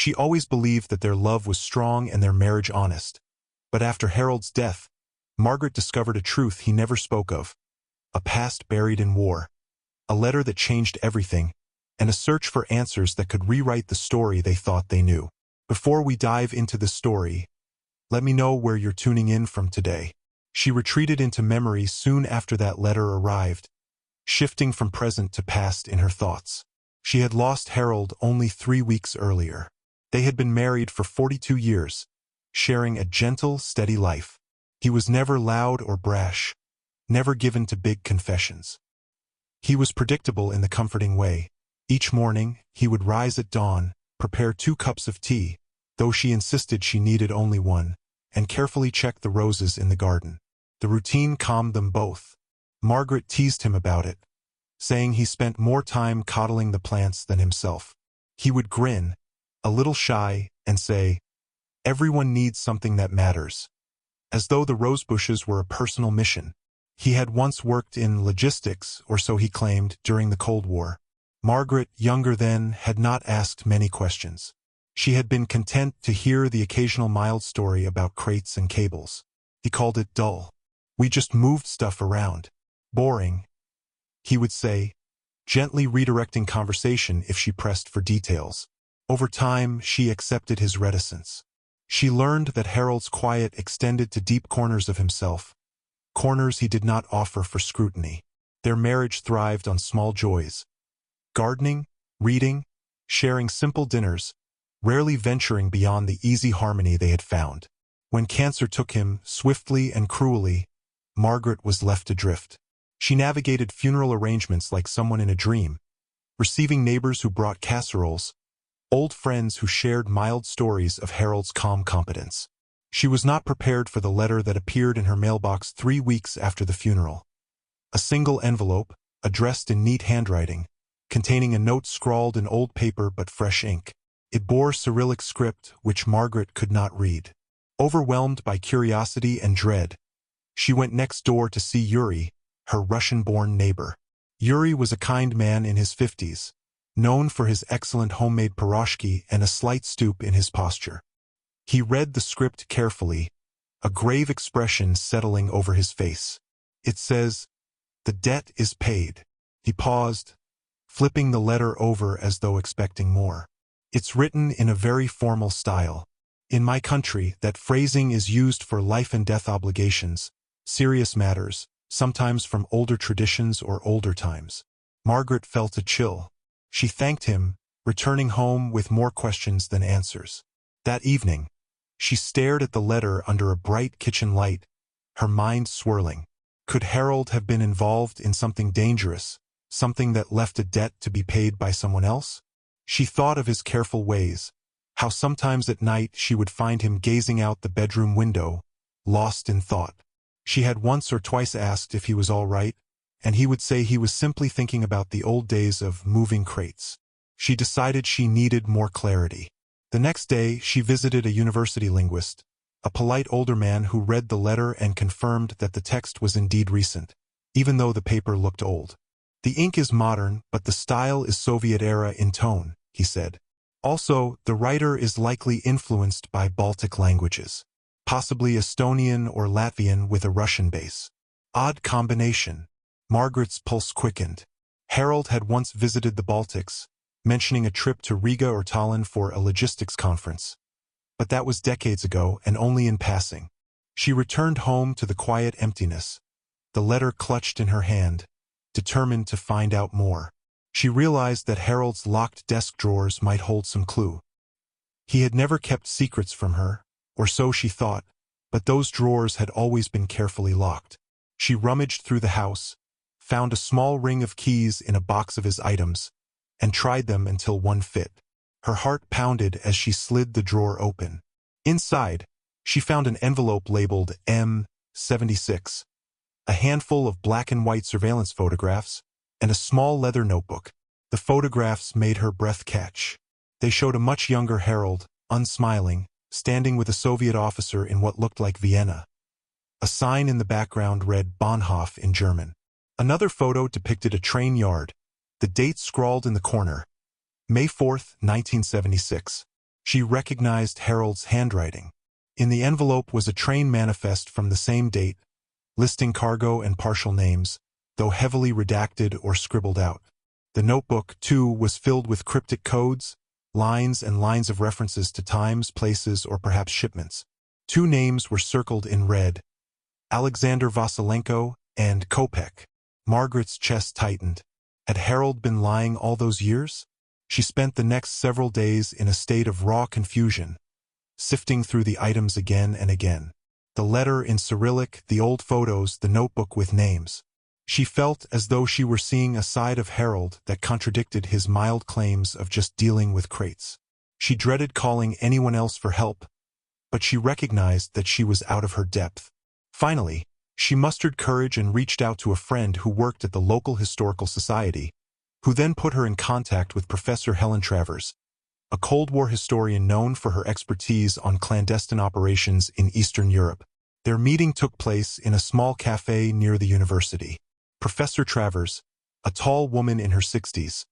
She always believed that their love was strong and their marriage honest. But after Harold's death, Margaret discovered a truth he never spoke of, a past buried in war, a letter that changed everything, and a search for answers that could rewrite the story they thought they knew. Before we dive into the story, let me know where you're tuning in from today. She retreated into memory soon after that letter arrived, shifting from present to past in her thoughts. She had lost Harold only 3 weeks earlier. They had been married for 42 years, sharing a gentle, steady life. He was never loud or brash, never given to big confessions. He was predictable in the comforting way. Each morning, he would rise at dawn, prepare 2 cups of tea, though she insisted she needed only 1, and carefully check the roses in the garden. The routine calmed them both. Margaret teased him about it, saying he spent more time coddling the plants than himself. He would grin, a little shy, and say, "Everyone needs something that matters," as though the rose bushes were a personal mission. He had once worked in logistics, or so he claimed, during the Cold War. Margaret, younger then, had not asked many questions. She had been content to hear the occasional mild story about crates and cables. He called it dull. "We just moved stuff around. Boring," he would say, gently redirecting conversation if she pressed for details. Over time, she accepted his reticence. She learned that Harold's quiet extended to deep corners of himself, corners he did not offer for scrutiny. Their marriage thrived on small joys: gardening, reading, sharing simple dinners, rarely venturing beyond the easy harmony they had found. When cancer took him, swiftly and cruelly, Margaret was left adrift. She navigated funeral arrangements like someone in a dream, receiving neighbors who brought casseroles, old friends who shared mild stories of Harold's calm competence. She was not prepared for the letter that appeared in her mailbox 3 weeks after the funeral. A single envelope, addressed in neat handwriting, containing a note scrawled in old paper but fresh ink. It bore Cyrillic script which Margaret could not read. Overwhelmed by curiosity and dread, she went next door to see Yuri, her Russian-born neighbor. Yuri was a kind man in his 50s, known for his excellent homemade piroshki and a slight stoop in his posture. He read the script carefully, a grave expression settling over his face. "It says, 'The debt is paid.'" He paused, flipping the letter over as though expecting more. "It's written in a very formal style. In my country, that phrasing is used for life and death obligations, serious matters, sometimes from older traditions or older times." Margaret felt a chill. She thanked him, returning home with more questions than answers. That evening, she stared at the letter under a bright kitchen light, her mind swirling. Could Harold have been involved in something dangerous, something that left a debt to be paid by someone else? She thought of his careful ways, how sometimes at night she would find him gazing out the bedroom window, lost in thought. She had once or twice asked if he was all right, and he would say he was simply thinking about the old days of moving crates. She decided she needed more clarity. The next day, she visited a university linguist, a polite older man who read the letter and confirmed that the text was indeed recent, even though the paper looked old. "The ink is modern, but the style is Soviet-era in tone," he said. "Also, the writer is likely influenced by Baltic languages, possibly Estonian or Latvian with a Russian base. Odd combination." Margaret's pulse quickened. Harold had once visited the Baltics, mentioning a trip to Riga or Tallinn for a logistics conference. But that was decades ago and only in passing. She returned home to the quiet emptiness, the letter clutched in her hand, determined to find out more. She realized that Harold's locked desk drawers might hold some clue. He had never kept secrets from her, or so she thought, but those drawers had always been carefully locked. She rummaged through the house, found a small ring of keys in a box of his items, and tried them until one fit. Her heart pounded as she slid the drawer open. Inside, she found an envelope labeled M76, a handful of black and white surveillance photographs, and a small leather notebook. The photographs made her breath catch. They showed a much younger Harold, unsmiling, standing with a Soviet officer in what looked like Vienna. A sign in the background read Bahnhof in German. Another photo depicted a train yard, the date scrawled in the corner, May 4, 1976. She recognized Harold's handwriting. In the envelope was a train manifest from the same date, listing cargo and partial names, though heavily redacted or scribbled out. The notebook, too, was filled with cryptic codes, lines and lines of references to times, places, or perhaps shipments. 2 names were circled in red: Alexander Vasilenko and Kopek. Margaret's chest tightened. Had Harold been lying all those years? She spent the next several days in a state of raw confusion, sifting through the items again and again. The letter in Cyrillic, the old photos, the notebook with names. She felt as though she were seeing a side of Harold that contradicted his mild claims of just dealing with crates. She dreaded calling anyone else for help, but she recognized that she was out of her depth. Finally, she mustered courage and reached out to a friend who worked at the local historical society, who then put her in contact with Professor Helen Travers, a Cold War historian known for her expertise on clandestine operations in Eastern Europe. Their meeting took place in a small cafe near the university. Professor Travers, a tall woman in her 60s,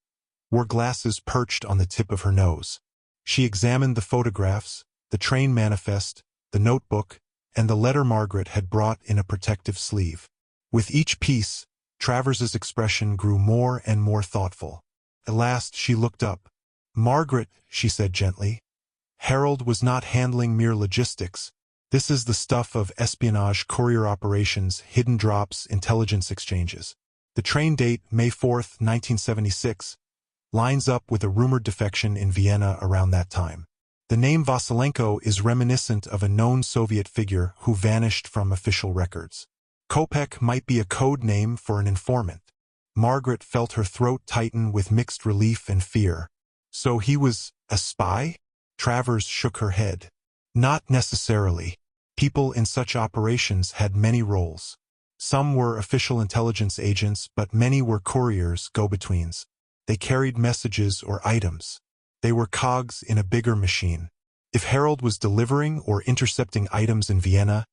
wore glasses perched on the tip of her nose. She examined the photographs, the train manifest, the notebook, and the letter Margaret had brought in a protective sleeve. With each piece, Travers's expression grew more and more thoughtful. At last she looked up. "Margaret," she said gently, "Harold was not handling mere logistics. This is the stuff of espionage, courier operations, hidden drops, intelligence exchanges. The train date, May 4th, 1976, lines up with a rumored defection in Vienna around that time. The name Vasilenko is reminiscent of a known Soviet figure who vanished from official records. Kopek might be a code name for an informant." Margaret felt her throat tighten with mixed relief and fear. "So he was a spy?" Travers shook her head. "Not necessarily. People in such operations had many roles. Some were official intelligence agents, but many were couriers, go-betweens. They carried messages or items. They were cogs in a bigger machine. If Harold was delivering or intercepting items in Vienna,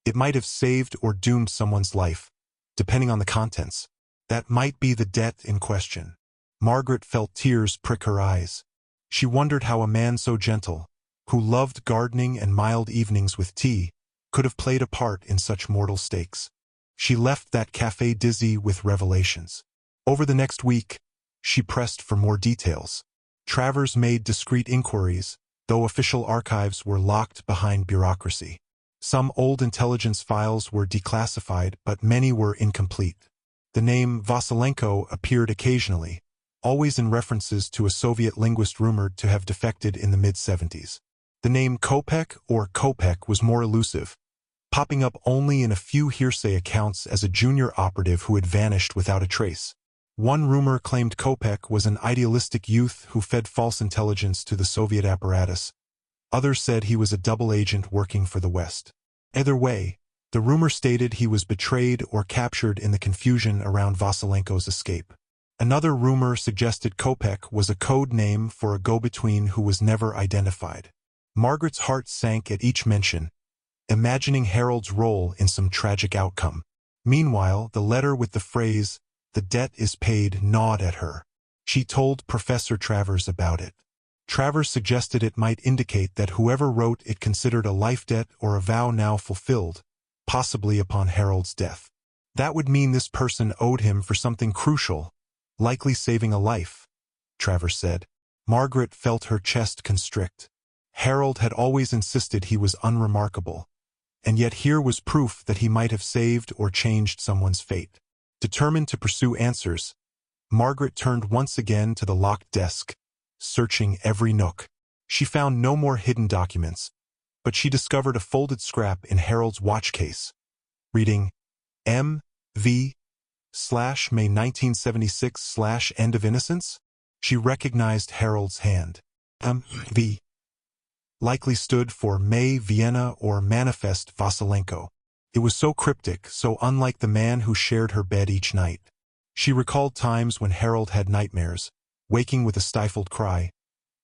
it might have saved or doomed someone's life, depending on the contents. That might be the debt in question." Margaret felt tears prick her eyes. She wondered how a man so gentle, who loved gardening and mild evenings with tea, could have played a part in such mortal stakes. She left that cafe dizzy with revelations. Over the next week, she pressed for more details. Travers made discreet inquiries, though official archives were locked behind bureaucracy. Some old intelligence files were declassified, but many were incomplete. The name Vasilenko appeared occasionally, always in references to a Soviet linguist rumored to have defected in the mid-70s. The name Kopek was more elusive, popping up only in a few hearsay accounts as a junior operative who had vanished without a trace. One rumor claimed Kopek was an idealistic youth who fed false intelligence to the Soviet apparatus. Others said he was a double agent working for the West. Either way, the rumor stated he was betrayed or captured in the confusion around Vasilenko's escape. Another rumor suggested Kopek was a code name for a go-between who was never identified. Margaret's heart sank at each mention, imagining Harold's role in some tragic outcome. Meanwhile, the letter with the phrase, "The debt is paid," gnawed at her. She told Professor Travers about it. Travers suggested it might indicate that whoever wrote it considered a life debt or a vow now fulfilled, possibly upon Harold's death. That would mean this person owed him for something crucial, likely saving a life, Travers said. Margaret felt her chest constrict. Harold had always insisted he was unremarkable, and yet here was proof that he might have saved or changed someone's fate. Determined to pursue answers, Margaret turned once again to the locked desk, searching every nook. She found no more hidden documents, but she discovered a folded scrap in Harold's watch case, reading M.V. /May 1976 /end of innocence. She recognized Harold's hand. M.V. likely stood for May Vienna or Manifest Vasilenko. It was so cryptic, so unlike the man who shared her bed each night. She recalled times when Harold had nightmares, waking with a stifled cry,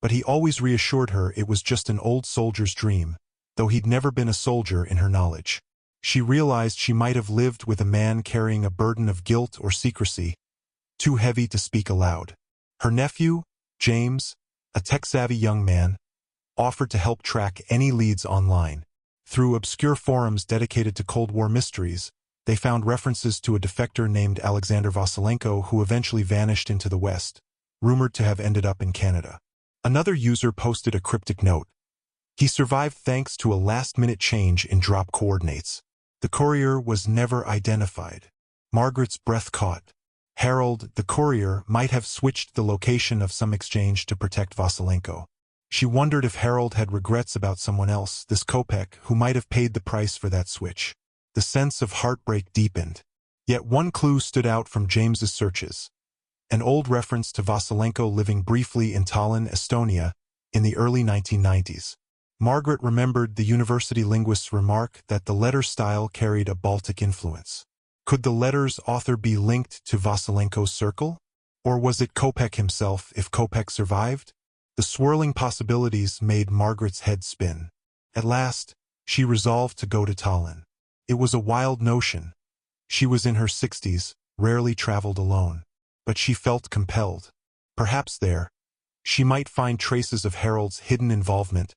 but he always reassured her it was just an old soldier's dream, though he'd never been a soldier in her knowledge. She realized she might have lived with a man carrying a burden of guilt or secrecy, too heavy to speak aloud. Her nephew, James, a tech-savvy young man, offered to help track any leads online. Through obscure forums dedicated to Cold War mysteries, they found references to a defector named Alexander Vasilenko who eventually vanished into the West, rumored to have ended up in Canada. Another user posted a cryptic note. He survived thanks to a last-minute change in drop coordinates. The courier was never identified. Margaret's breath caught. Harold, the courier, might have switched the location of some exchange to protect Vasilenko. She wondered if Harold had regrets about someone else, this Kopek, who might have paid the price for that switch. The sense of heartbreak deepened. Yet one clue stood out from James's searches. An old reference to Vasilenko living briefly in Tallinn, Estonia, in the early 1990s. Margaret remembered the university linguist's remark that the letter style carried a Baltic influence. Could the letter's author be linked to Vasilenko's circle? Or was it Kopek himself if Kopek survived? The swirling possibilities made Margaret's head spin. At last, she resolved to go to Tallinn. It was a wild notion. She was in her 60s, rarely traveled alone. But she felt compelled. Perhaps there, she might find traces of Harold's hidden involvement,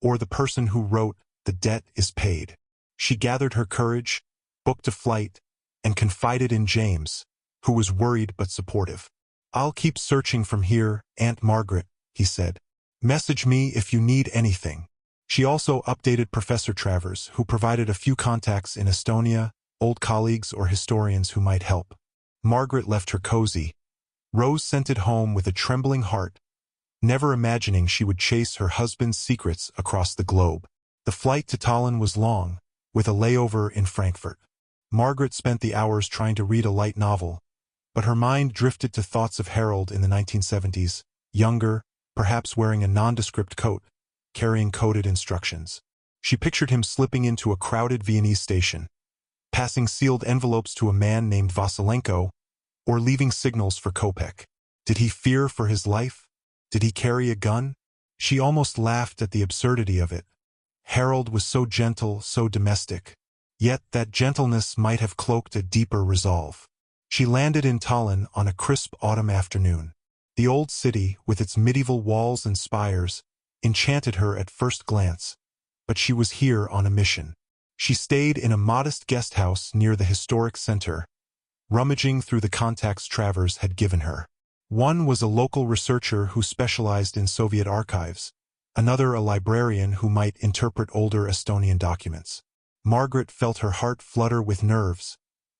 or the person who wrote, "The debt is paid." She gathered her courage, booked a flight, and confided in James, who was worried but supportive. "I'll keep searching from here, Aunt Margaret," he said. "Message me if you need anything." She also updated Professor Travers, who provided a few contacts in Estonia, old colleagues or historians who might help. Margaret left her cozy, rose-scented home with a trembling heart, never imagining she would chase her husband's secrets across the globe. The flight to Tallinn was long, with a layover in Frankfurt. Margaret spent the hours trying to read a light novel, but her mind drifted to thoughts of Harold in the 1970s, younger, perhaps wearing a nondescript coat, carrying coded instructions. She pictured him slipping into a crowded Viennese station, passing sealed envelopes to a man named Vasilenko, or leaving signals for Kopek. Did he fear for his life? Did he carry a gun? She almost laughed at the absurdity of it. Harold was so gentle, so domestic. Yet that gentleness might have cloaked a deeper resolve. She landed in Tallinn on a crisp autumn afternoon. The old city, with its medieval walls and spires, enchanted her at first glance, but she was here on a mission. She stayed in a modest guest house near the historic center, rummaging through the contacts Travers had given her. One was a local researcher who specialized in Soviet archives, another a librarian who might interpret older Estonian documents. Margaret felt her heart flutter with nerves,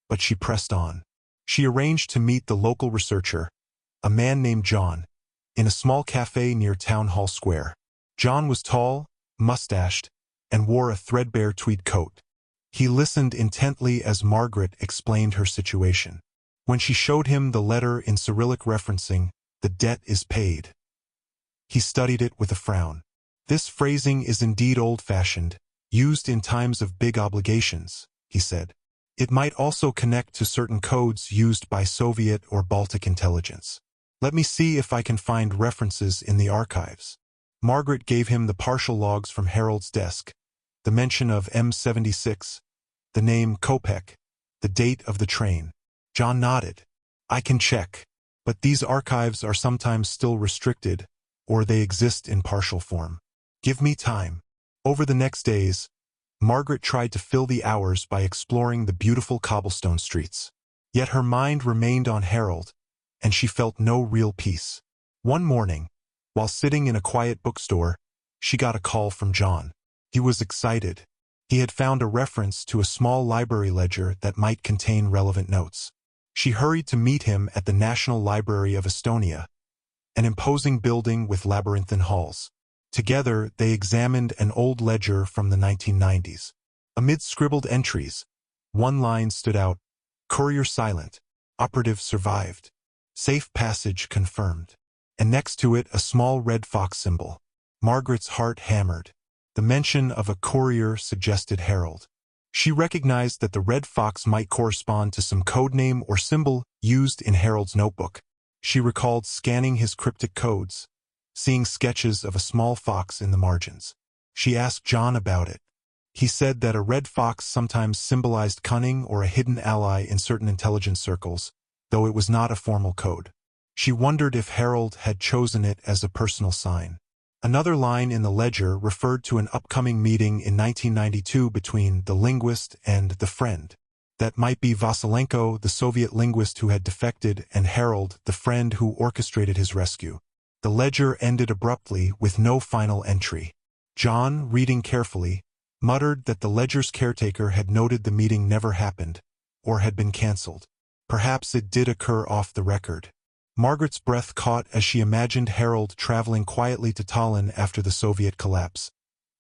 but she pressed on. She arranged to meet the local researcher, a man named John, in a small cafe near Town Hall Square. John was tall, mustached, and wore a threadbare tweed coat. He listened intently as Margaret explained her situation. When she showed him the letter in Cyrillic referencing, "The debt is paid," he studied it with a frown. "This phrasing is indeed old-fashioned, used in times of big obligations," he said. "It might also connect to certain codes used by Soviet or Baltic intelligence. Let me see if I can find references in the archives." Margaret gave him the partial logs from Harold's desk, the mention of M76, the name Kopek, the date of the train. John nodded. "I can check, but these archives are sometimes still restricted, or they exist in partial form. Give me time." Over the next days, Margaret tried to fill the hours by exploring the beautiful cobblestone streets. Yet her mind remained on Harold, and she felt no real peace. One morning, while sitting in a quiet bookstore, she got a call from John. He was excited. He had found a reference to a small library ledger that might contain relevant notes. She hurried to meet him at the National Library of Estonia, an imposing building with labyrinthine halls. Together, they examined an old ledger from the 1990s. Amid scribbled entries, one line stood out: "Courier silent. Operative survived. Safe passage confirmed." And next to it a small red fox symbol. Margaret's heart hammered. The mention of a courier suggested Harold. She recognized that the red fox might correspond to some codename or symbol used in Harold's notebook. She recalled scanning his cryptic codes, seeing sketches of a small fox in the margins. She asked John about it. He said that a red fox sometimes symbolized cunning or a hidden ally in certain intelligence circles, though it was not a formal code. She wondered if Harold had chosen it as a personal sign. Another line in the ledger referred to an upcoming meeting in 1992 between the linguist and the friend. That might be Vasilenko, the Soviet linguist who had defected, and Harold, the friend who orchestrated his rescue. The ledger ended abruptly with no final entry. John, reading carefully, muttered that the ledger's caretaker had noted the meeting never happened, or had been cancelled. Perhaps it did occur off the record. Margaret's breath caught as she imagined Harold traveling quietly to Tallinn after the Soviet collapse,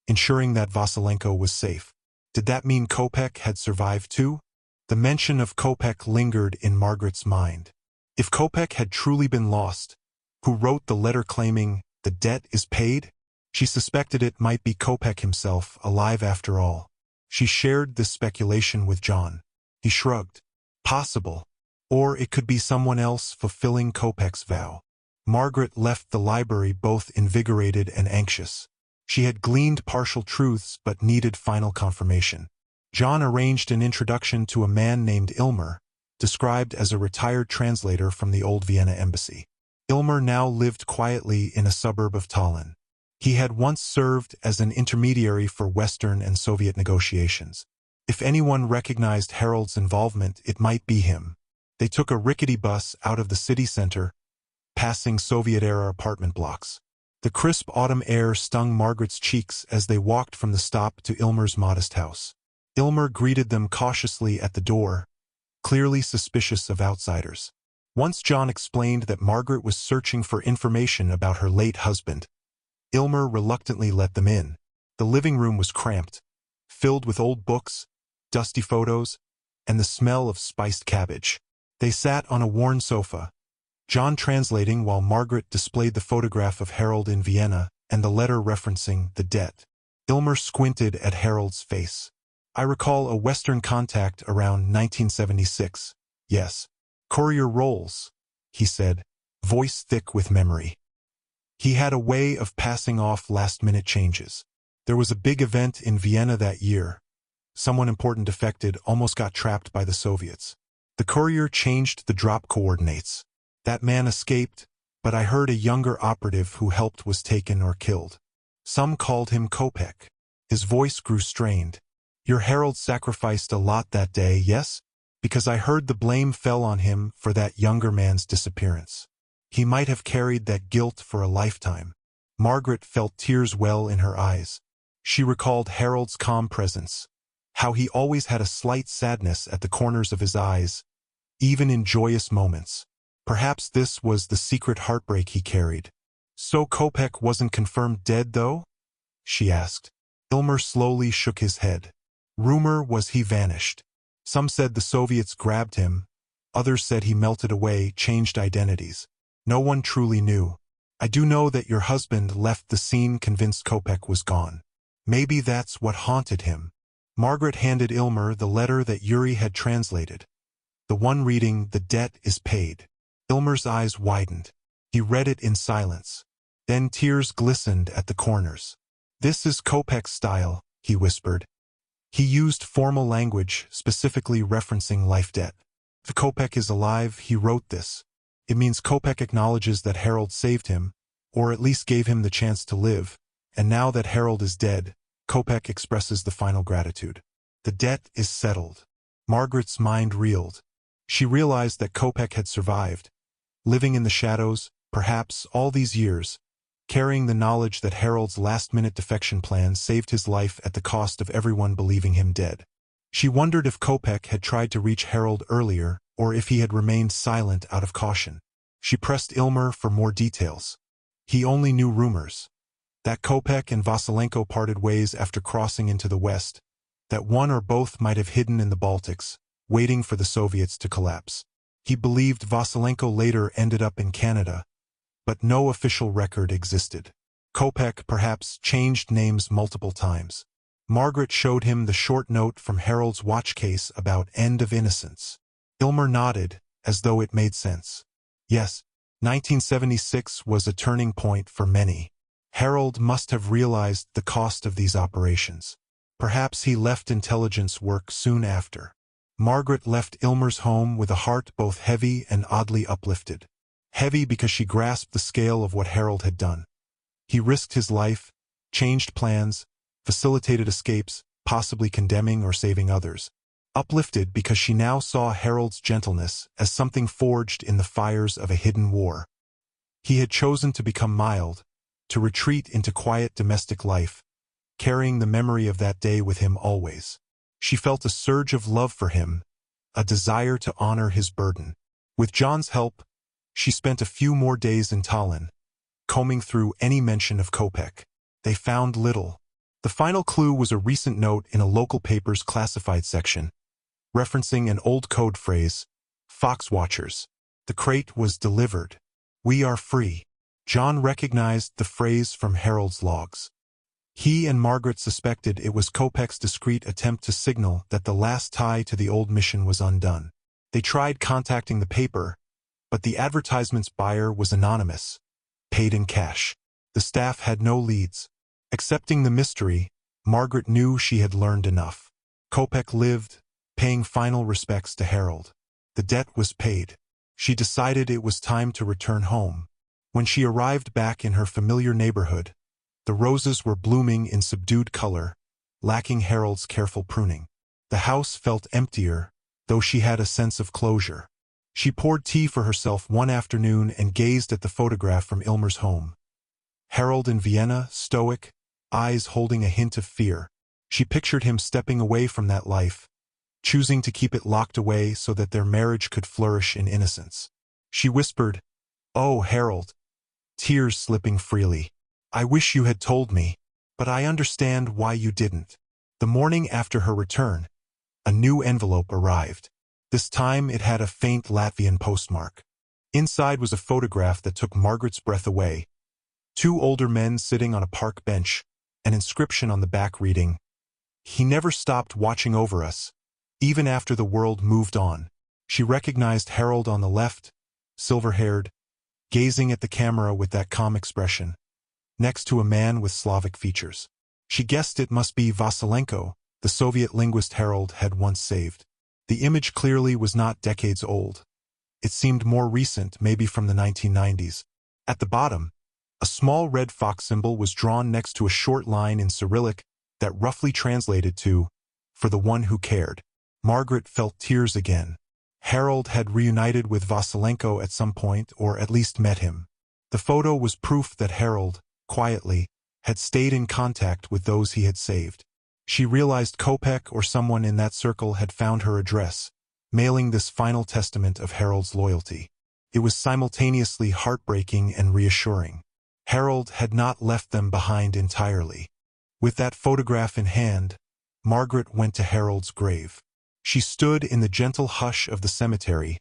ensuring that Vasilenko was safe. Did that mean Kopek had survived too? The mention of Kopek lingered in Margaret's mind. If Kopek had truly been lost, who wrote the letter claiming, "The debt is paid"? She suspected it might be Kopek himself, alive after all. She shared this speculation with John. He shrugged. Possible. Or it could be someone else fulfilling Kopek's vow. Margaret left the library both invigorated and anxious. She had gleaned partial truths but needed final confirmation. John arranged an introduction to a man named Ilmer, described as a retired translator from the old Vienna embassy. Ilmer now lived quietly in a suburb of Tallinn. He had once served as an intermediary for Western and Soviet negotiations. If anyone recognized Harold's involvement, it might be him. They took a rickety bus out of the city center, passing Soviet-era apartment blocks. The crisp autumn air stung Margaret's cheeks as they walked from the stop to Ilmer's modest house. Ilmer greeted them cautiously at the door, clearly suspicious of outsiders. Once John explained that Margaret was searching for information about her late husband, Ilmer reluctantly let them in. The living room was cramped, filled with old books, dusty photos, and the smell of spiced cabbage. They sat on a worn sofa, John translating while Margaret displayed the photograph of Harold in Vienna and the letter referencing the debt. Ilmer squinted at Harold's face. "I recall a Western contact around 1976. Yes. Courier rolls," he said, voice thick with memory. He had a way of passing off last-minute changes. There was a big event in Vienna that year. Someone important defected, almost got trapped by the Soviets. The courier changed the drop coordinates. That man escaped, but I heard a younger operative who helped was taken or killed. Some called him Kopek. His voice grew strained. "Your Harold sacrificed a lot that day, yes? Because I heard the blame fell on him for that younger man's disappearance. He might have carried that guilt for a lifetime." Margaret felt tears well in her eyes. She recalled Harold's calm presence, how he always had a slight sadness at the corners of his eyes, even in joyous moments. Perhaps this was the secret heartbreak he carried. "So Kopek wasn't confirmed dead, though?" she asked. Ilmer slowly shook his head. "Rumor was he vanished. Some said the Soviets grabbed him, others said he melted away, changed identities. No one truly knew. I do know that your husband left the scene convinced Kopek was gone. Maybe that's what haunted him." Margaret handed Ilmer the letter that Yuri had translated, the one reading, "The debt is paid." Ilmer's eyes widened. He read it in silence. Then tears glistened at the corners. "This is Kopek's style," he whispered. He used formal language, specifically referencing life debt. "If Kopek is alive," he wrote this. "It means Kopek acknowledges that Harold saved him, or at least gave him the chance to live, and now that Harold is dead, Kopek expresses the final gratitude. The debt is settled." Margaret's mind reeled. She realized that Kopek had survived, living in the shadows, perhaps all these years, carrying the knowledge that Harold's last-minute defection plan saved his life at the cost of everyone believing him dead. She wondered if Kopek had tried to reach Harold earlier, or if he had remained silent out of caution. She pressed Ilmer for more details. He only knew rumors. That Kopek and Vasilenko parted ways after crossing into the West, that one or both might have hidden in the Baltics, waiting for the Soviets to collapse. He believed Vasilenko later ended up in Canada, but no official record existed. Kopek perhaps changed names multiple times. Margaret showed him the short note from Harold's watch case about end of innocence. Ilmer nodded, as though it made sense. Yes, 1976 was a turning point for many. Harold must have realized the cost of these operations. Perhaps he left intelligence work soon after. Margaret left Ilmer's home with a heart both heavy and oddly uplifted. Heavy because she grasped the scale of what Harold had done. He risked his life, changed plans, facilitated escapes, possibly condemning or saving others. Uplifted because she now saw Harold's gentleness as something forged in the fires of a hidden war. He had chosen to become mild, to retreat into quiet domestic life, carrying the memory of that day with him always. She felt a surge of love for him, a desire to honor his burden. With John's help, she spent a few more days in Tallinn, combing through any mention of Kopek. They found little. The final clue was a recent note in a local paper's classified section, referencing an old code phrase, "Fox Watchers." The crate was delivered. "We are free." John recognized the phrase from Harold's logs. He and Margaret suspected it was Kopek's discreet attempt to signal that the last tie to the old mission was undone. They tried contacting the paper, but the advertisement's buyer was anonymous, paid in cash. The staff had no leads. Accepting the mystery, Margaret knew she had learned enough. Kopek lived, paying final respects to Harold. The debt was paid. She decided it was time to return home. When she arrived back in her familiar neighborhood, the roses were blooming in subdued color, lacking Harold's careful pruning. The house felt emptier, though she had a sense of closure. She poured tea for herself one afternoon and gazed at the photograph from Ilmer's home. Harold in Vienna, stoic, eyes holding a hint of fear. She pictured him stepping away from that life, choosing to keep it locked away so that their marriage could flourish in innocence. She whispered, "Oh, Harold," tears slipping freely. "I wish you had told me, but I understand why you didn't." The morning after her return, a new envelope arrived. This time it had a faint Latvian postmark. Inside was a photograph that took Margaret's breath away. Two older men sitting on a park bench, an inscription on the back reading, "He never stopped watching over us, even after the world moved on." She recognized Harold on the left, silver-haired, gazing at the camera with that calm expression, next to a man with Slavic features. She guessed it must be Vasilenko, the Soviet linguist Harold had once saved. The image clearly was not decades old. It seemed more recent, maybe from the 1990s. At the bottom, a small red fox symbol was drawn next to a short line in Cyrillic that roughly translated to, "For the one who cared." Margaret felt tears again. Harold had reunited with Vasilenko at some point, or at least met him. The photo was proof that Harold, quietly, had stayed in contact with those he had saved. She realized Kopek or someone in that circle had found her address, mailing this final testament of Harold's loyalty. It was simultaneously heartbreaking and reassuring. Harold had not left them behind entirely. With that photograph in hand, Margaret went to Harold's grave. She stood in the gentle hush of the cemetery,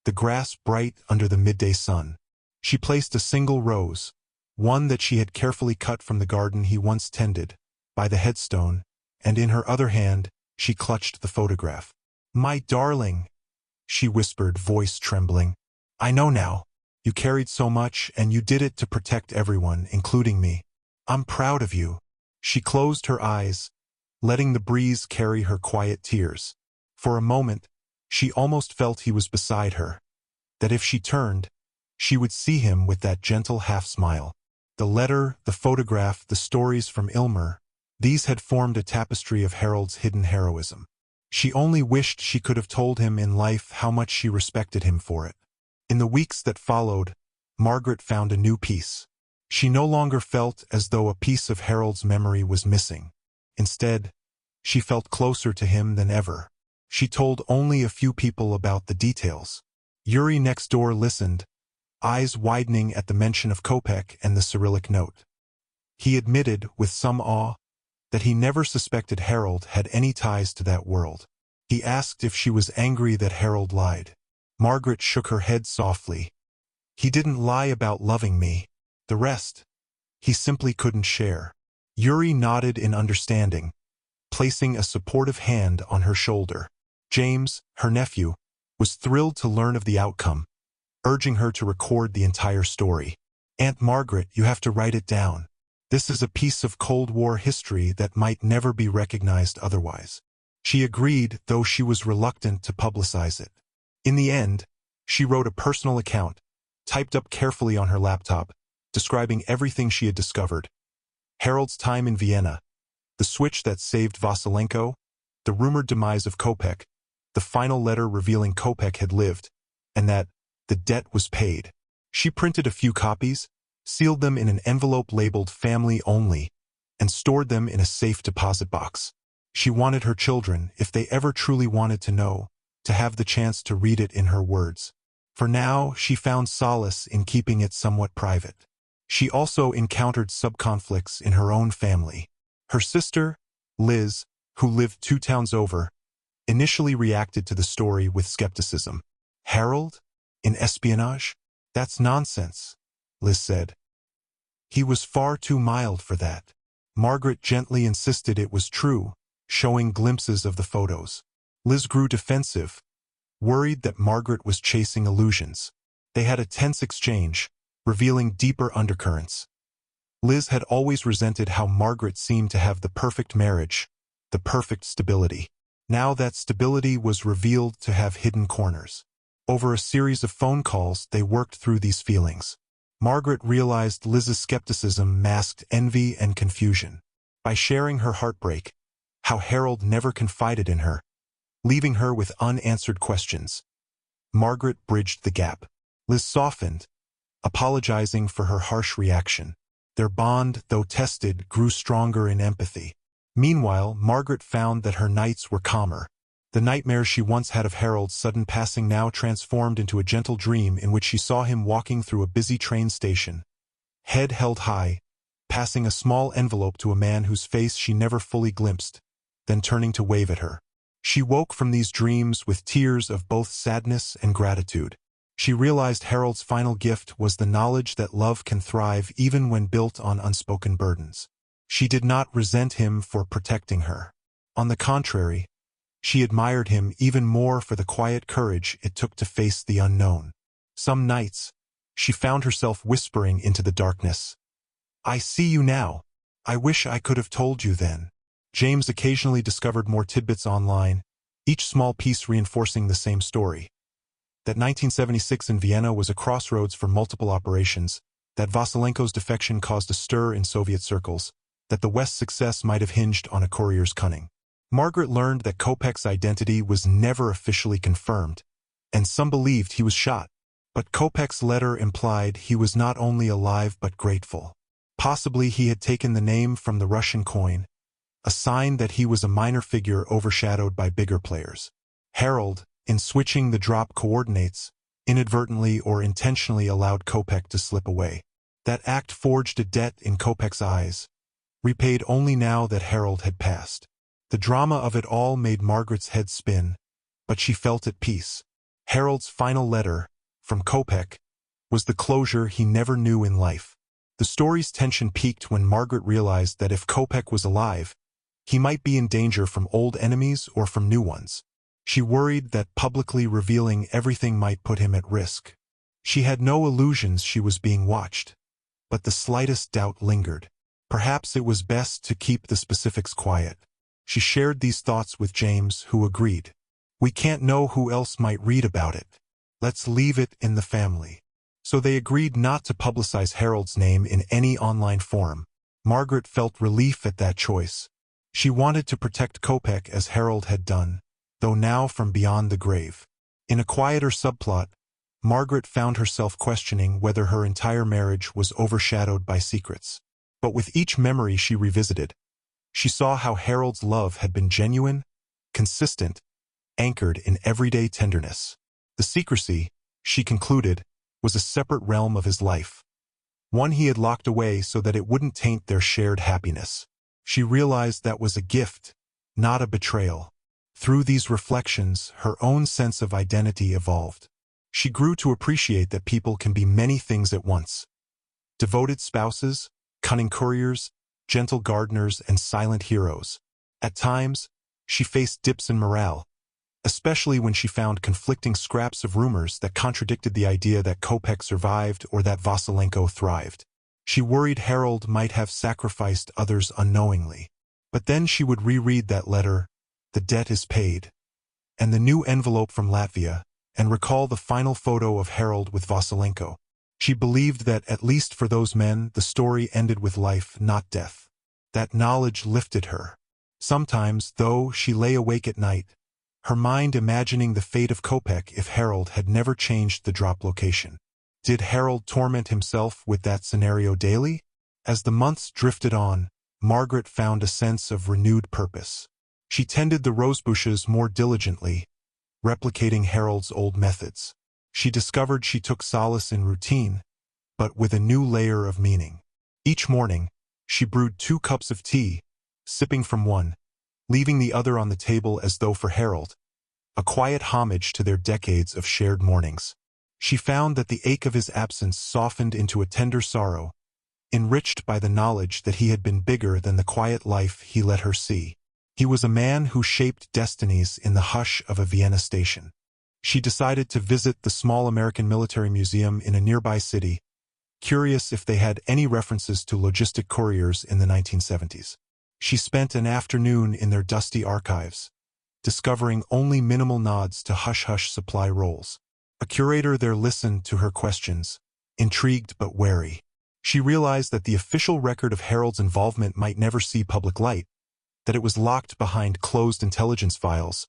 the grass bright under the midday sun. She placed a single rose, one that she had carefully cut from the garden he once tended, by the headstone, and in her other hand, she clutched the photograph. "My darling," she whispered, voice trembling. "I know now. You carried so much, and you did it to protect everyone, including me. I'm proud of you." She closed her eyes, letting the breeze carry her quiet tears. For a moment, she almost felt he was beside her, that if she turned, she would see him with that gentle half-smile. The letter, the photograph, the stories from Ilmer, these had formed a tapestry of Harold's hidden heroism. She only wished she could have told him in life how much she respected him for it. In the weeks that followed, Margaret found a new piece. She no longer felt as though a piece of Harold's memory was missing. Instead, she felt closer to him than ever. She told only a few people about the details. Yuri next door listened, eyes widening at the mention of Kopek and the Cyrillic note. He admitted, with some awe, that he never suspected Harold had any ties to that world. He asked if she was angry that Harold lied. Margaret shook her head softly. "He didn't lie about loving me. The rest, he simply couldn't share." Yuri nodded in understanding, placing a supportive hand on her shoulder. James, her nephew, was thrilled to learn of the outcome, urging her to record the entire story. "Aunt Margaret, you have to write it down. This is a piece of Cold War history that might never be recognized otherwise." She agreed, though she was reluctant to publicize it. In the end, she wrote a personal account, typed up carefully on her laptop, describing everything she had discovered. Harold's time in Vienna, the switch that saved Vasilenko, the rumored demise of Kopek, the final letter revealing Kopek had lived, and that the debt was paid. She printed a few copies, sealed them in an envelope labeled "Family Only," and stored them in a safe deposit box. She wanted her children, if they ever truly wanted to know, to have the chance to read it in her words. For now, she found solace in keeping it somewhat private. She also encountered subconflicts in her own family. Her sister, Liz, who lived 2 towns over, initially reacted to the story with skepticism. "Harold? In espionage? That's nonsense," Liz said. "He was far too mild for that." Margaret gently insisted it was true, showing glimpses of the photos. Liz grew defensive, worried that Margaret was chasing illusions. They had a tense exchange, revealing deeper undercurrents. Liz had always resented how Margaret seemed to have the perfect marriage, the perfect stability. Now that stability was revealed to have hidden corners. Over a series of phone calls, they worked through these feelings. Margaret realized Liz's skepticism masked envy and confusion. By sharing her heartbreak, how Harold never confided in her, leaving her with unanswered questions, Margaret bridged the gap. Liz softened, apologizing for her harsh reaction. Their bond, though tested, grew stronger in empathy. Meanwhile, Margaret found that her nights were calmer. The nightmares she once had of Harold's sudden passing now transformed into a gentle dream in which she saw him walking through a busy train station, head held high, passing a small envelope to a man whose face she never fully glimpsed, then turning to wave at her. She woke from these dreams with tears of both sadness and gratitude. She realized Harold's final gift was the knowledge that love can thrive even when built on unspoken burdens. She did not resent him for protecting her. On the contrary, she admired him even more for the quiet courage it took to face the unknown. Some nights, she found herself whispering into the darkness, "I see you now. I wish I could have told you then." James occasionally discovered more tidbits online, each small piece reinforcing the same story. That 1976 in Vienna was a crossroads for multiple operations, that Vasilenko's defection caused a stir in Soviet circles, that the West's success might have hinged on a courier's cunning. Margaret learned that Kopek's identity was never officially confirmed, and some believed he was shot. But Kopek's letter implied he was not only alive but grateful. Possibly he had taken the name from the Russian coin, a sign that he was a minor figure overshadowed by bigger players. Harold, in switching the drop coordinates, inadvertently or intentionally allowed Kopek to slip away. That act forged a debt in Kopek's eyes, repaid only now that Harold had passed. The drama of it all made Margaret's head spin, but she felt at peace. Harold's final letter, from Kopek, was the closure he never knew in life. The story's tension peaked when Margaret realized that if Kopek was alive, he might be in danger from old enemies or from new ones. She worried that publicly revealing everything might put him at risk. She had no illusions she was being watched, but the slightest doubt lingered. Perhaps it was best to keep the specifics quiet. She shared these thoughts with James, who agreed. "We can't know who else might read about it. Let's leave it in the family." So they agreed not to publicize Harold's name in any online forum. Margaret felt relief at that choice. She wanted to protect Kopek as Harold had done, though now from beyond the grave. In a quieter subplot, Margaret found herself questioning whether her entire marriage was overshadowed by secrets. But with each memory she revisited, she saw how Harold's love had been genuine, consistent, anchored in everyday tenderness. The secrecy, she concluded, was a separate realm of his life, one he had locked away so that it wouldn't taint their shared happiness. She realized that was a gift, not a betrayal. Through these reflections, her own sense of identity evolved. She grew to appreciate that people can be many things at once. Devoted spouses, cunning couriers, gentle gardeners, and silent heroes. At times, she faced dips in morale, especially when she found conflicting scraps of rumors that contradicted the idea that Kopek survived or that Vasilenko thrived. She worried Harold might have sacrificed others unknowingly. But then she would reread that letter, "The debt is paid," and the new envelope from Latvia, and recall the final photo of Harold with Vasilenko. She believed that, at least for those men, the story ended with life, not death. That knowledge lifted her. Sometimes, though, she lay awake at night, her mind imagining the fate of Kopek if Harold had never changed the drop location. Did Harold torment himself with that scenario daily? As the months drifted on, Margaret found a sense of renewed purpose. She tended the rosebushes more diligently, replicating Harold's old methods. She discovered she took solace in routine, but with a new layer of meaning. Each morning, she brewed 2 cups of tea, sipping from one, leaving the other on the table as though for Harold, a quiet homage to their decades of shared mornings. She found that the ache of his absence softened into a tender sorrow, enriched by the knowledge that he had been bigger than the quiet life he let her see. He was a man who shaped destinies in the hush of a Vienna station. She decided to visit the small American military museum in a nearby city, curious if they had any references to logistic couriers in the 1970s. She spent an afternoon in their dusty archives, discovering only minimal nods to hush-hush supply rolls. A curator there listened to her questions, intrigued but wary. She realized that the official record of Harold's involvement might never see public light, that it was locked behind closed intelligence files,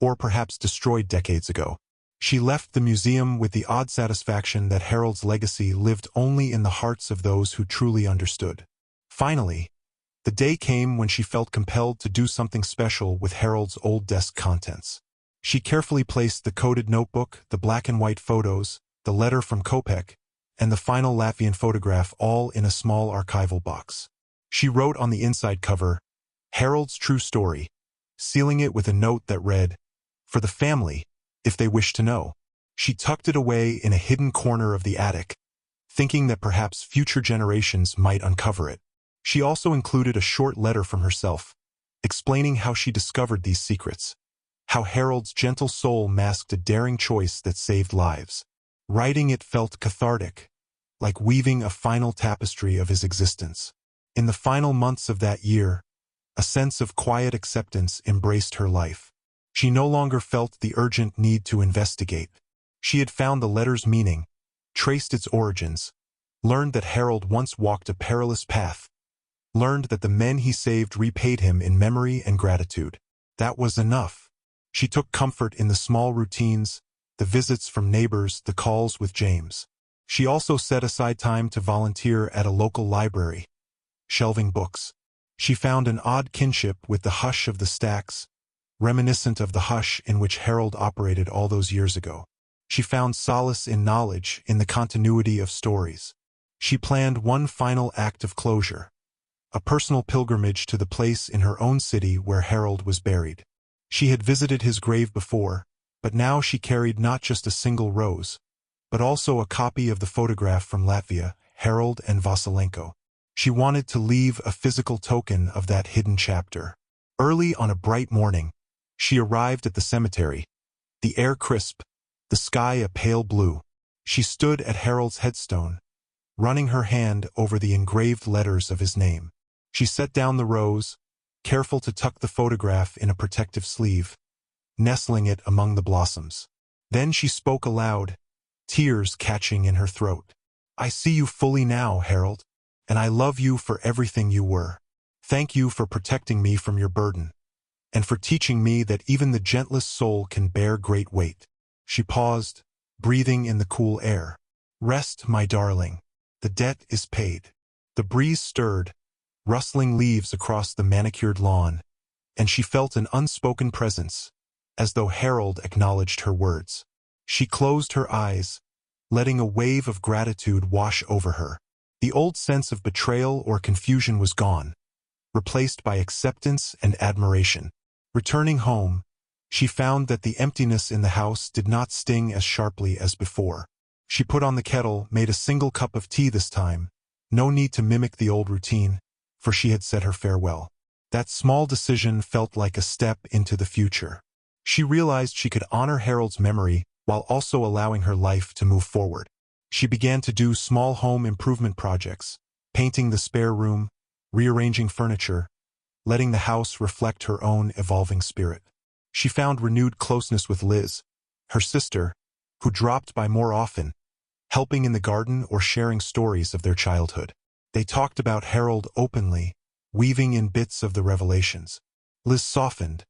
or perhaps destroyed decades ago. She left the museum with the odd satisfaction that Harold's legacy lived only in the hearts of those who truly understood. Finally, the day came when she felt compelled to do something special with Harold's old desk contents. She carefully placed the coded notebook, the black and white photos, the letter from Kopek, and the final Latvian photograph all in a small archival box. She wrote on the inside cover, "Harold's True Story," sealing it with a note that read, "For the family, if they wish to know." She tucked it away in a hidden corner of the attic, thinking that perhaps future generations might uncover it. She also included a short letter from herself, explaining how she discovered these secrets, how Harold's gentle soul masked a daring choice that saved lives. Writing it felt cathartic, like weaving a final tapestry of his existence. In the final months of that year, a sense of quiet acceptance embraced her life. She no longer felt the urgent need to investigate. She had found the letter's meaning, traced its origins, learned that Harold once walked a perilous path, learned that the men he saved repaid him in memory and gratitude. That was enough. She took comfort in the small routines, the visits from neighbors, the calls with James. She also set aside time to volunteer at a local library, shelving books. She found an odd kinship with the hush of the stacks, reminiscent of the hush in which Harold operated all those years ago. She found solace in knowledge, in the continuity of stories. She planned one final act of closure, a personal pilgrimage to the place in her own city where Harold was buried. She had visited his grave before, but now she carried not just a single rose, but also a copy of the photograph from Latvia, Harold and Vasilenko. She wanted to leave a physical token of that hidden chapter. Early on a bright morning, she arrived at the cemetery, the air crisp, the sky a pale blue. She stood at Harold's headstone, running her hand over the engraved letters of his name. She set down the rose, careful to tuck the photograph in a protective sleeve, nestling it among the blossoms. Then she spoke aloud, tears catching in her throat. "I see you fully now, Harold, and I love you for everything you were. Thank you for protecting me from your burden, and for teaching me that even the gentlest soul can bear great weight." She paused, breathing in the cool air. "Rest, my darling. The debt is paid." The breeze stirred, rustling leaves across the manicured lawn, and she felt an unspoken presence, as though Harold acknowledged her words. She closed her eyes, letting a wave of gratitude wash over her. The old sense of betrayal or confusion was gone, replaced by acceptance and admiration. Returning home, she found that the emptiness in the house did not sting as sharply as before. She put on the kettle, made a single cup of tea this time. No need to mimic the old routine, for she had said her farewell. That small decision felt like a step into the future. She realized she could honor Harold's memory while also allowing her life to move forward. She began to do small home improvement projects, painting the spare room, rearranging furniture, letting the house reflect her own evolving spirit. She found renewed closeness with Liz, her sister, who dropped by more often, helping in the garden or sharing stories of their childhood. They talked about Harold openly, weaving in bits of the revelations. Liz softened,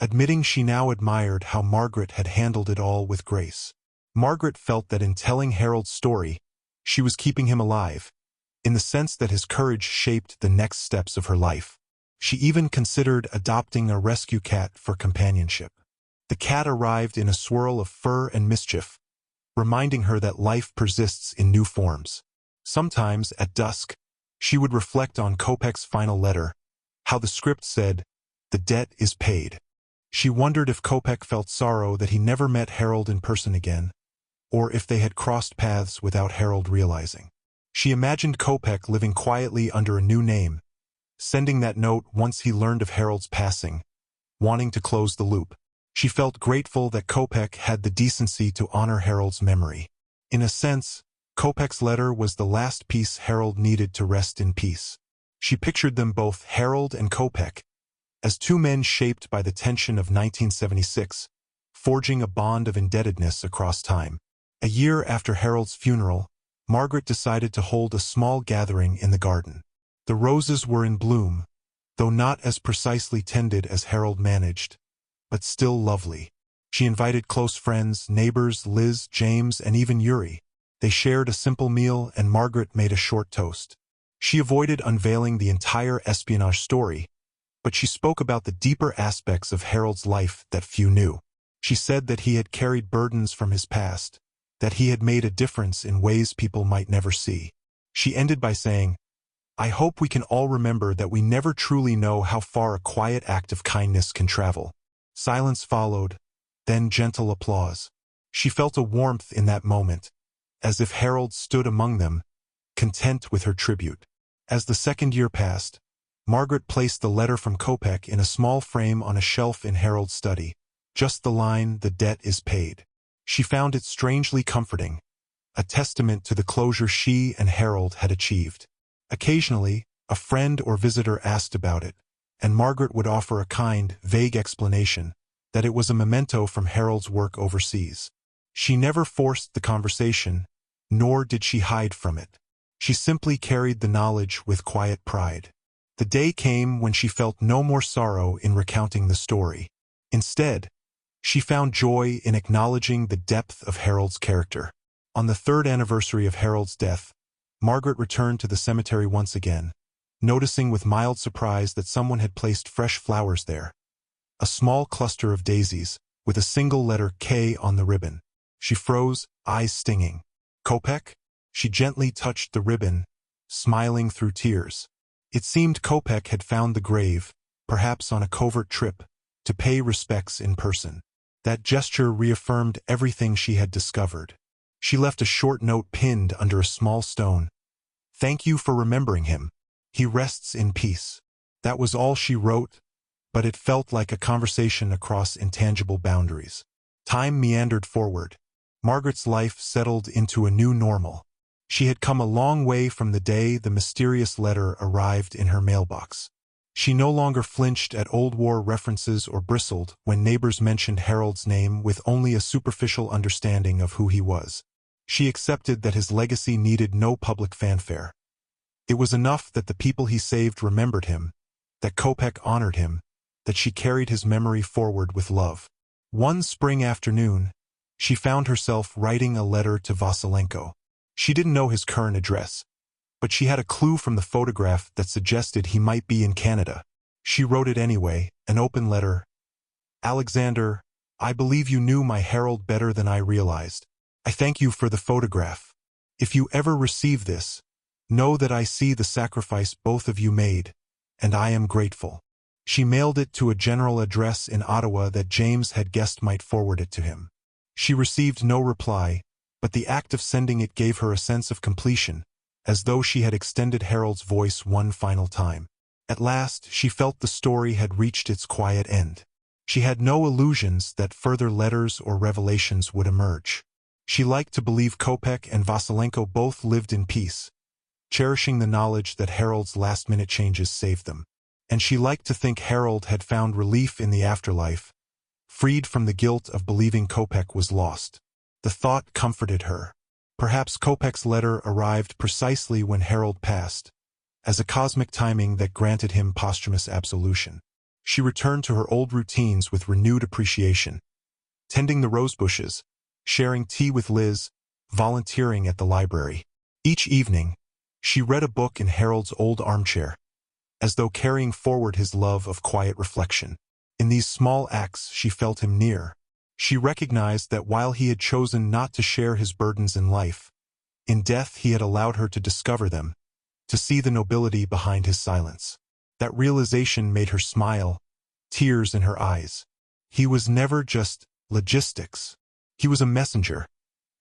admitting she now admired how Margaret had handled it all with grace. Margaret felt that in telling Harold's story, she was keeping him alive, in the sense that his courage shaped the next steps of her life. She even considered adopting a rescue cat for companionship. The cat arrived in a swirl of fur and mischief, reminding her that life persists in new forms. Sometimes, at dusk, she would reflect on Kopech's final letter, how the script said, "The debt is paid." She wondered if Kopech felt sorrow that he never met Harold in person again, or if they had crossed paths without Harold realizing. She imagined Kopech living quietly under a new name, sending that note once he learned of Harold's passing, wanting to close the loop. She felt grateful that Kopech had the decency to honor Harold's memory. In a sense, Kopech's letter was the last piece Harold needed to rest in peace. She pictured them both, Harold and Kopech, as two men shaped by the tension of 1976, forging a bond of indebtedness across time. A year after Harold's funeral, Margaret decided to hold a small gathering in the garden. The roses were in bloom, though not as precisely tended as Harold managed, but still lovely. She invited close friends, neighbors, Liz, James, and even Yuri. They shared a simple meal, and Margaret made a short toast. She avoided unveiling the entire espionage story, but she spoke about the deeper aspects of Harold's life that few knew. She said that he had carried burdens from his past, that he had made a difference in ways people might never see. She ended by saying, "I hope we can all remember that we never truly know how far a quiet act of kindness can travel." Silence followed, then gentle applause. She felt a warmth in that moment, as if Harold stood among them, content with her tribute. As the second year passed, Margaret placed the letter from Kopech in a small frame on a shelf in Harold's study. Just the line, "The debt is paid." She found it strangely comforting, a testament to the closure she and Harold had achieved. Occasionally, a friend or visitor asked about it, and Margaret would offer a kind, vague explanation that it was a memento from Harold's work overseas. She never forced the conversation, nor did she hide from it. She simply carried the knowledge with quiet pride. The day came when she felt no more sorrow in recounting the story. Instead, she found joy in acknowledging the depth of Harold's character. On the third anniversary of Harold's death, Margaret returned to the cemetery once again, noticing with mild surprise that someone had placed fresh flowers there. A small cluster of daisies, with a single letter K on the ribbon. She froze, eyes stinging. "Kopech?" She gently touched the ribbon, smiling through tears. It seemed Kopech had found the grave, perhaps on a covert trip, to pay respects in person. That gesture reaffirmed everything she had discovered. She left a short note pinned under a small stone. "Thank you for remembering him. He rests in peace." That was all she wrote, but it felt like a conversation across intangible boundaries. Time meandered forward. Margaret's life settled into a new normal. She had come a long way from the day the mysterious letter arrived in her mailbox. She no longer flinched at old war references or bristled when neighbors mentioned Harold's name with only a superficial understanding of who he was. She accepted that his legacy needed no public fanfare. It was enough that the people he saved remembered him, that Kopech honored him, that she carried his memory forward with love. One spring afternoon, she found herself writing a letter to Vasilenko. She didn't know his current address, but she had a clue from the photograph that suggested he might be in Canada. She wrote it anyway, an open letter. "Alexander, I believe you knew my Harold better than I realized. I thank you for the photograph. If you ever receive this, know that I see the sacrifice both of you made, and I am grateful." She mailed it to a general address in Ottawa that James had guessed might forward it to him. She received no reply, but the act of sending it gave her a sense of completion, as though she had extended Harold's voice one final time. At last, she felt the story had reached its quiet end. She had no illusions that further letters or revelations would emerge. She liked to believe Kopech and Vasilenko both lived in peace, cherishing the knowledge that Harold's last-minute changes saved them. And she liked to think Harold had found relief in the afterlife, freed from the guilt of believing Kopech was lost. The thought comforted her. Perhaps Kopek's letter arrived precisely when Harold passed, as a cosmic timing that granted him posthumous absolution. She returned to her old routines with renewed appreciation, tending the rose bushes, sharing tea with Liz, volunteering at the library. Each evening, she read a book in Harold's old armchair, as though carrying forward his love of quiet reflection. In these small acts, she felt him near. She recognized that while he had chosen not to share his burdens in life, in death he had allowed her to discover them, to see the nobility behind his silence. That realization made her smile, tears in her eyes. He was never just logistics. He was a messenger,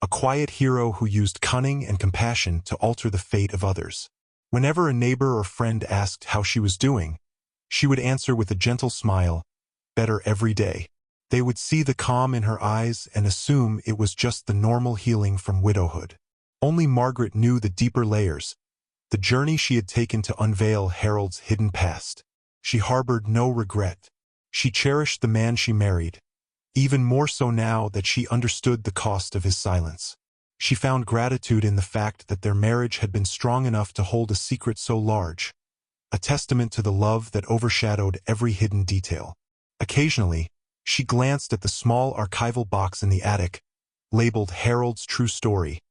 a quiet hero who used cunning and compassion to alter the fate of others. Whenever a neighbor or friend asked how she was doing, she would answer with a gentle smile, "Better every day." They would see the calm in her eyes and assume it was just the normal healing from widowhood. Only Margaret knew the deeper layers, the journey she had taken to unveil Harold's hidden past. She harbored no regret. She cherished the man she married, even more so now that she understood the cost of his silence. She found gratitude in the fact that their marriage had been strong enough to hold a secret so large, a testament to the love that overshadowed every hidden detail. Occasionally, she glanced at the small archival box in the attic, labeled Harold's True Story,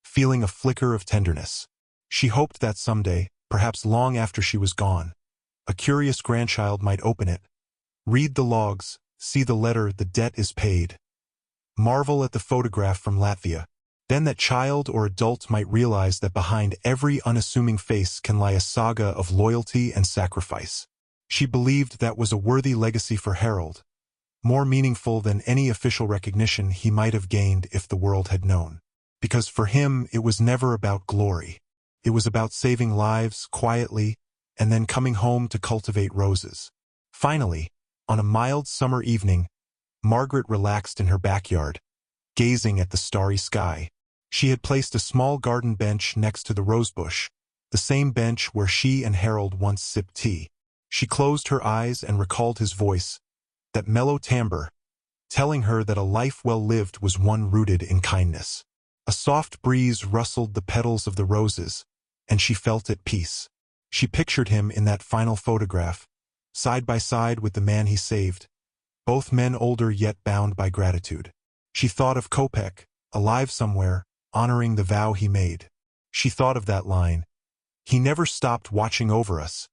feeling a flicker of tenderness. She hoped that someday, perhaps long after she was gone, a curious grandchild might open it, read the logs, see the letter "The debt is paid," marvel at the photograph from Latvia. Then that child or adult might realize that behind every unassuming face can lie a saga of loyalty and sacrifice. She believed that was a worthy legacy for Harold, more meaningful than any official recognition he might have gained if the world had known. Because for him, it was never about glory. It was about saving lives quietly and then coming home to cultivate roses. Finally, on a mild summer evening, Margaret relaxed in her backyard, gazing at the starry sky. She had placed a small garden bench next to the rosebush, the same bench where she and Harold once sipped tea. She closed her eyes and recalled his voice, that mellow timbre, telling her that a life well lived was one rooted in kindness. A soft breeze rustled the petals of the roses, and she felt at peace. She pictured him in that final photograph, side by side with the man he saved, both men older yet bound by gratitude. She thought of Kopek, alive somewhere, honoring the vow he made. She thought of that line, "He never stopped watching over us,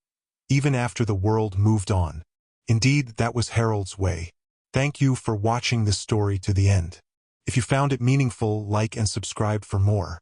even after the world moved on." Indeed, that was Harold's way. Thank you for watching this story to the end. If you found it meaningful, like and subscribe for more.